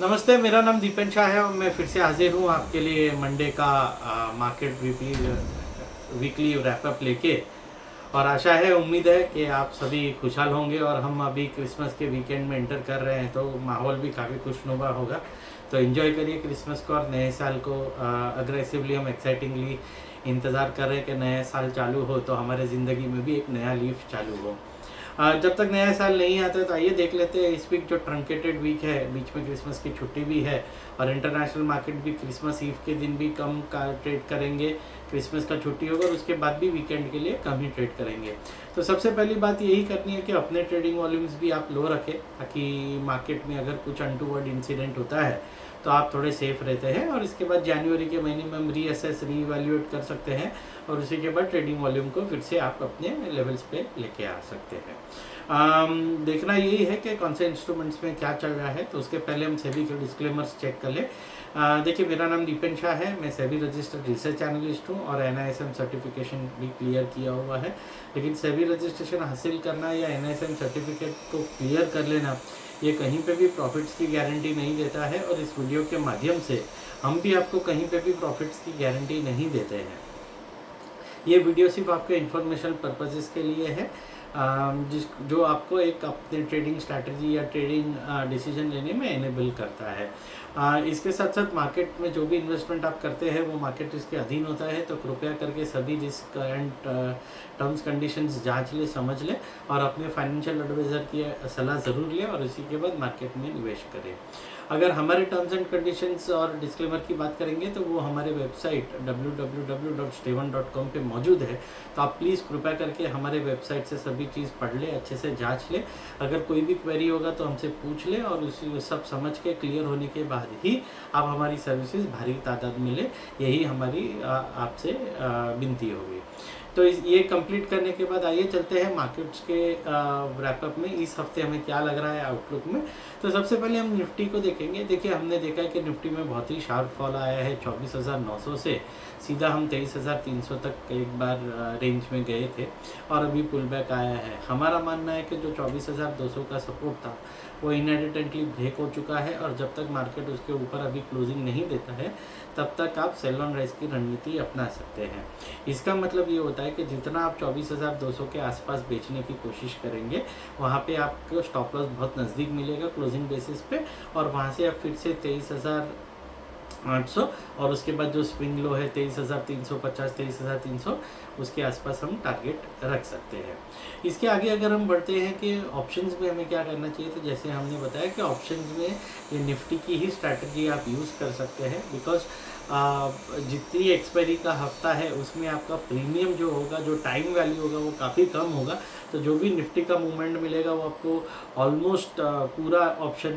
नमस्ते, मेरा नाम दीपन शाह है और मैं फिर से हाजिर हूँ आपके लिए मंडे का मार्केट वीकली रैपअप लेके। और आशा है, उम्मीद है कि आप सभी खुशहाल होंगे और हम अभी क्रिसमस के वीकेंड में एंटर कर रहे हैं तो माहौल भी काफ़ी खुशनुमा होगा। तो एंजॉय करिए क्रिसमस को और नए साल को। अग्रेसिवली हम एक्साइटिंगली इंतज़ार कर रहे हैं कि नया साल चालू हो तो हमारे ज़िंदगी में भी एक नया लीफ चालू हो। जब तक नया साल नहीं आता तो आइए देख लेते हैं इस वीक जो ट्रंकेटेड वीक है, बीच में क्रिसमस की छुट्टी भी है और इंटरनेशनल मार्केट भी क्रिसमस ईव के दिन भी कम का ट्रेड करेंगे। क्रिसमस का छुट्टी होगा और उसके बाद भी वीकेंड के लिए कम ही ट्रेड करेंगे। तो सबसे पहली बात यही करनी है कि अपने ट्रेडिंग वॉल्यूम्स भी आप लो रखें ताकि मार्केट में अगर कुछ अनटूवर्ड इंसिडेंट होता है तो आप थोड़े सेफ रहते हैं। और इसके बाद जनवरी के महीने में हम रीअसेस रीवैल्यूएट कर सकते हैं और उसी के बाद ट्रेडिंग वॉल्यूम को फिर से आप अपने लेवल्स पे लेके आ सकते हैं। देखना यही है कि कौन से इंस्ट्रूमेंट्स में क्या चल रहा है। तो उसके पहले हम सेबी के डिस्क्लेमर्स चेक कर लें। देखिए, मेरा नाम दीपन शाह है, मैं सेबी रजिस्टर्ड रिसर्च एनालिस्ट हूँ और NISM सर्टिफिकेशन भी क्लियर किया हुआ है। लेकिन सेबी रजिस्ट्रेशन हासिल करना या NISM सर्टिफिकेट को क्लियर कर लेना ये कहीं पे भी प्रॉफिट्स की गारंटी नहीं देता है और इस वीडियो के माध्यम से हम भी आपको कहीं पे भी प्रॉफिट्स की गारंटी नहीं देते हैं। ये वीडियो सिर्फ आपके इंफॉर्मेशन पर्पसेस के लिए है, जो आपको एक अपने ट्रेडिंग स्ट्रैटेजी या ट्रेडिंग डिसीजन लेने में एनेबल करता है। इसके साथ साथ मार्केट में जो भी इन्वेस्टमेंट आप करते हैं वो मार्केट रिस्क के अधीन होता है, तो कृपया करके सभी रिस्क एंड टर्म्स कंडीशंस जांच ले, समझ ले और अपने फाइनेंशियल एडवाइज़र की सलाह ज़रूर लें और इसी के बाद मार्केट में निवेश करें। अगर हमारे टर्म्स एंड कंडीशंस और डिस्क्लेमर की बात करेंगे तो वो हमारे वेबसाइट www.stevan.com पे मौजूद है। तो आप प्लीज़ कृपया करके हमारे वेबसाइट से सभी चीज़ पढ़ ले, अच्छे से जांच ले। अगर कोई भी क्वेरी होगा तो हमसे पूछ ले और उसी सब समझ के क्लियर होने के बाद ही आप हमारी सर्विसेज भारी तादाद में ले। यही हमारी आपसे विनती होगी। तो ये कंप्लीट करने के बाद आइए चलते हैं मार्केट्स के रैपअप में इस हफ्ते हमें क्या लग रहा है आउटलुक में। तो सबसे पहले हम निफ्टी को देखेंगे। देखिए, हमने देखा है कि निफ्टी में बहुत ही शार्प फॉल आया है 24,900 से सीधा हम 23,300 तक एक बार रेंज में गए थे और अभी पुल बैक आया है। हमारा मानना है कि जो 24,200 का सपोर्ट था वो इनएडिटेंटली ब्रेक हो चुका है और जब तक मार्केट उसके ऊपर अभी क्लोजिंग नहीं देता है तब तक आप सेल ऑन राइज की रणनीति अपना सकते हैं। इसका मतलब ये होता है कि जितना आप 24,200 के आसपास बेचने की कोशिश करेंगे वहाँ पे आपको स्टॉप लॉस बहुत नज़दीक मिलेगा क्लोजिंग बेसिस पे और वहाँ से आप फिर से 23,800 और उसके बाद जो स्विंग लो है 23,350 23,300 उसके आसपास हम टारगेट रख सकते हैं। इसके आगे अगर हम बढ़ते हैं कि ऑप्शंस में हमें क्या करना चाहिए, तो जैसे हमने बताया कि ऑप्शंस में ये निफ्टी की ही स्ट्रैटेजी आप यूज़ कर सकते हैं बिकॉज जितनी एक्सपायरी का हफ्ता है उसमें आपका प्रीमियम जो होगा, जो टाइम वैल्यू होगा वो काफ़ी कम होगा। तो जो भी निफ्टी का मूवमेंट मिलेगा वो आपको ऑलमोस्ट पूरा ऑप्शन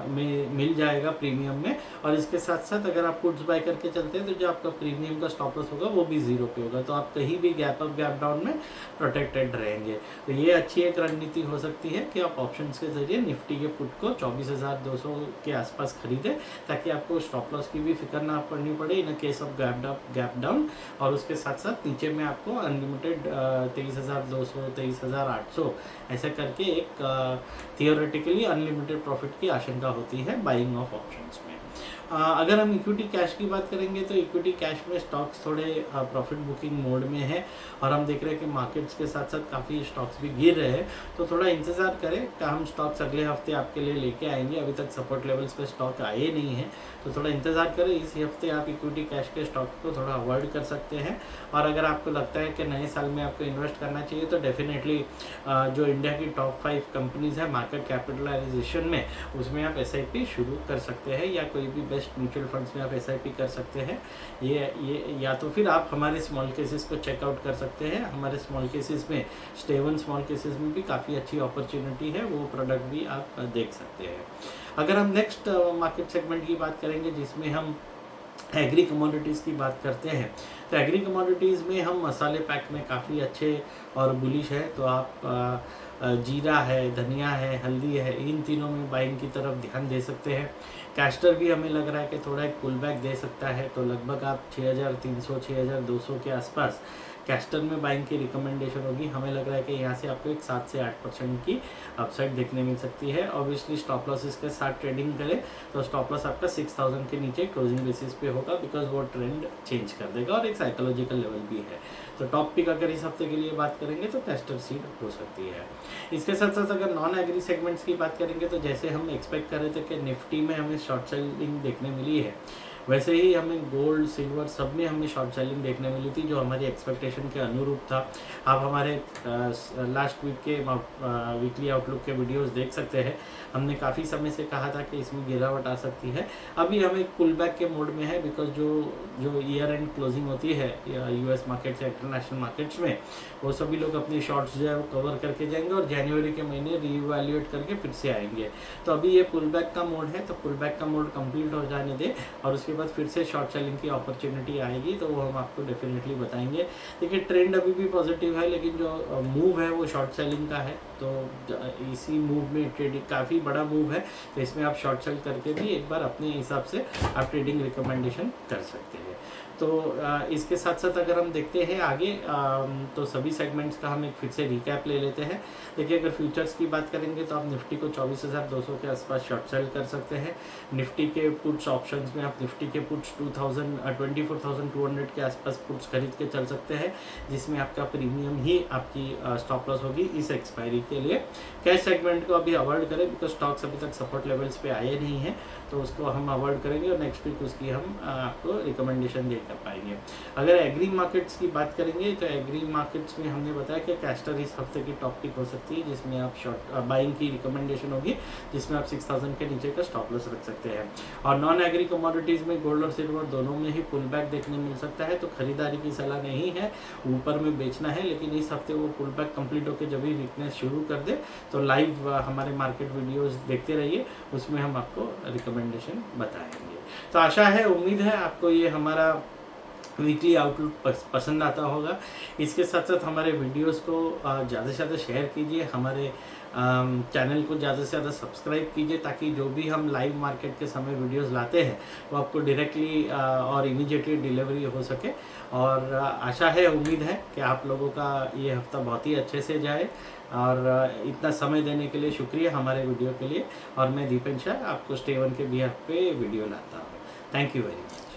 में मिल जाएगा प्रीमियम में। और इसके साथ साथ अगर आप पुट्स बाय करके चलते हैं तो जो आपका प्रीमियम का स्टॉप लॉस होगा वो भी ज़ीरो पे होगा, तो आप कहीं भी गैप अप गैप डाउन में प्रोटेक्टेड रहेंगे। तो ये अच्छी एक रणनीति हो सकती है कि आप ऑप्शंस के जरिए निफ्टी के पुट को 24,200 के आसपास खरीदें ताकि आपको स्टॉप लॉस की भी फिक्र ना पड़नी पड़े in case of gap down. और उसके साथ साथ नीचे में आपको अनलिमिटेड 23,200 23,800 ऐसा करके एक थियोरेटिकली अनलिमिटेड प्रॉफिट की आशंका होती है बाइंग ऑफ ऑप्शंस में। अगर हम इक्विटी कैश की बात करेंगे तो इक्विटी कैश में स्टॉक्स थोड़े प्रॉफिट बुकिंग मोड में है और हम देख रहे हैं कि मार्केट्स के साथ साथ काफ़ी स्टॉक्स भी गिर रहे हैं। तो थोड़ा इंतज़ार करें कि हम स्टॉक्स अगले हफ्ते आपके लिए लेके आएंगे। अभी तक सपोर्ट लेवल्स पे स्टॉक आए नहीं हैं, तो थोड़ा इंतज़ार करें। इस हफ्ते आप इक्विटी कैश के स्टॉक को थोड़ा अवॉइड कर सकते हैं। और अगर आपको लगता है कि नए साल में आपको इन्वेस्ट करना चाहिए तो डेफिनेटली जो इंडिया की टॉप 5 कंपनीज़ है मार्केट कैपिटलाइजेशन में, उसमें आप SIP शुरू कर सकते हैं या कोई भी बेस्ट म्यूचुअल फंड्स में आप SIP कर सकते हैं। ये या तो फिर आप हमारे स्मॉल केसेस को चेकआउट कर सकते हैं। हमारे स्मॉल केसेस में स्टेबल स्मॉल केसेस में भी काफ़ी अच्छी अपॉर्चुनिटी है, वो प्रोडक्ट भी आप देख सकते हैं। अगर हम नेक्स्ट मार्केट सेगमेंट की बात करेंगे जिसमें हम एग्री कमोडिटीज़ की बात करते हैं, तो एग्री कमोडिटीज़ में हम मसाले पैक में काफ़ी अच्छे और बुलिश है। तो आप जीरा है, धनिया है, हल्दी है, इन तीनों में बाइंग की तरफ ध्यान दे सकते हैं। कैस्टर भी हमें लग रहा है कि थोड़ा एक पुल बैक दे सकता है, तो लगभग आप 6,300 6,200 के आसपास कैस्टर में बाइंग की रिकमेंडेशन होगी। हमें लग रहा है कि यहाँ से आपको एक 7 से 8% की अपसाइड देखने मिल सकती है। ऑब्वियसली स्टॉप लॉसेस के साथ ट्रेडिंग करें तो स्टॉप लॉस आपका 6000 के नीचे क्लोजिंग बेसिस पे होगा, बिकॉज वो ट्रेंड चेंज कर देगा और एक साइकोलॉजिकल लेवल भी है। तो टॉप पिक अगर इस हफ्ते के लिए बात करेंगे तो कैस्टर सीड हो सकती है। इसके साथ साथ अगर नॉन एग्री सेगमेंट्स की बात करेंगे तो जैसे हम एक्सपेक्ट कर रहे थे कि निफ्टी में हमें शॉर्ट सेलिंग देखने मिली है, वैसे ही हमें गोल्ड सिल्वर सब में हमें शॉर्ट सेलिंग देखने मिली थी, जो हमारी एक्सपेक्टेशन के अनुरूप था। आप हमारे लास्ट वीक के वीकली आउटलुक के वीडियोस देख सकते हैं। हमने काफ़ी समय से कहा था कि इसमें गिरावट आ सकती है। अभी हम एक पुल बैक के मोड में है, बिकॉज जो ईयर एंड क्लोजिंग होती है यूएस मार्केट्स या इंटरनेशनल मार्केट्स में, वो सभी लोग अपनी शॉर्ट्स जो है वो कवर करके जाएंगे और जनवरी के महीने रीवैल्यूएट करके फिर से आएंगे। तो अभी ये पुल बैक का मोड है, तो पुल बैक का मोड कंप्लीट हो जाने दे और उसके बाद फिर से शॉर्ट सेलिंग की अपॉर्चुनिटी आएगी तो वो हम आपको डेफिनेटली बताएंगे। देखिए ट्रेंड अभी भी पॉजिटिव है, लेकिन जो मूव है वो शॉर्ट सेलिंग का है, तो इसी मूव में ट्रेडिंग काफ़ी बड़ा मूव है, तो इसमें आप शॉर्ट सेल करके भी एक बार अपने हिसाब से आप ट्रेडिंग रिकमेंडेशन कर सकते हैं। तो इसके साथ साथ अगर हम देखते हैं आगे तो सभी सेगमेंट्स का हम एक फिर से रिकैप ले लेते हैं। देखिए अगर फ्यूचर्स की बात करेंगे तो आप निफ्टी को 24,200 के आसपास शॉर्ट सेल कर सकते हैं। निफ्टी के पुट्स ऑप्शंस में आप निफ्टी के पुट्स 24,200 के आसपास पुट्स खरीद के चल सकते हैं, जिसमें आपका प्रीमियम ही आपकी स्टॉप लॉस होगी इस एक्सपायरी के लिए। कैश सेगमेंट को अभी अवॉइड करें, बिकॉज स्टॉक्स अभी तक सपोर्ट लेवल्स पे आए नहीं हैं, तो उसको हम अवॉइड करेंगे और नेक्स्ट वीक उसकी हम आपको रिकमेंडेशन दे कर पाएंगे। अगर एग्री मार्केट्स की बात करेंगे तो एग्री मार्केट्स में हमने बताया कि कैस्टर इस हफ्ते की टॉप पिक हो सकती है, जिसमें आप शॉर्ट बाइंग की रिकमेंडेशन होगी, जिसमें आप 6000 के नीचे का स्टॉप लॉस रख सकते हैं। और नॉन एग्री कमोडिटीज़ में गोल्ड और सिल्वर दोनों में ही पुल बैक देखने मिल सकता है, तो खरीदारी की सलाह नहीं है, ऊपर में बेचना है। लेकिन इस हफ्ते वो पुल बैक कंप्लीट होकर जब भी वीकनेस शुरू कर दे तो लाइव हमारे मार्केट वीडियोस देखते रहिए, उसमें हम आपको रिकमेंडेशन बताएंगे। तो आशा है, उम्मीद है आपको ये हमारा वीकली आउटलुक पसंद आता होगा। इसके साथ साथ हमारे वीडियोस को ज़्यादा से ज़्यादा शेयर कीजिए, हमारे चैनल को ज़्यादा से ज़्यादा सब्सक्राइब कीजिए, ताकि जो भी हम लाइव मार्केट के समय वीडियोस लाते हैं वो आपको डायरेक्टली और इमीडिएटली डिलीवरी हो सके। और आशा है, उम्मीद है कि आप लोगों का ये हफ्ता बहुत ही अच्छे से जाए। और इतना समय देने के लिए शुक्रिया हमारे वीडियो के लिए। और मैं दीपेन शाह आपको स्टे वन के बिहाफ पे वीडियो लाता हूँ। Thank you very much.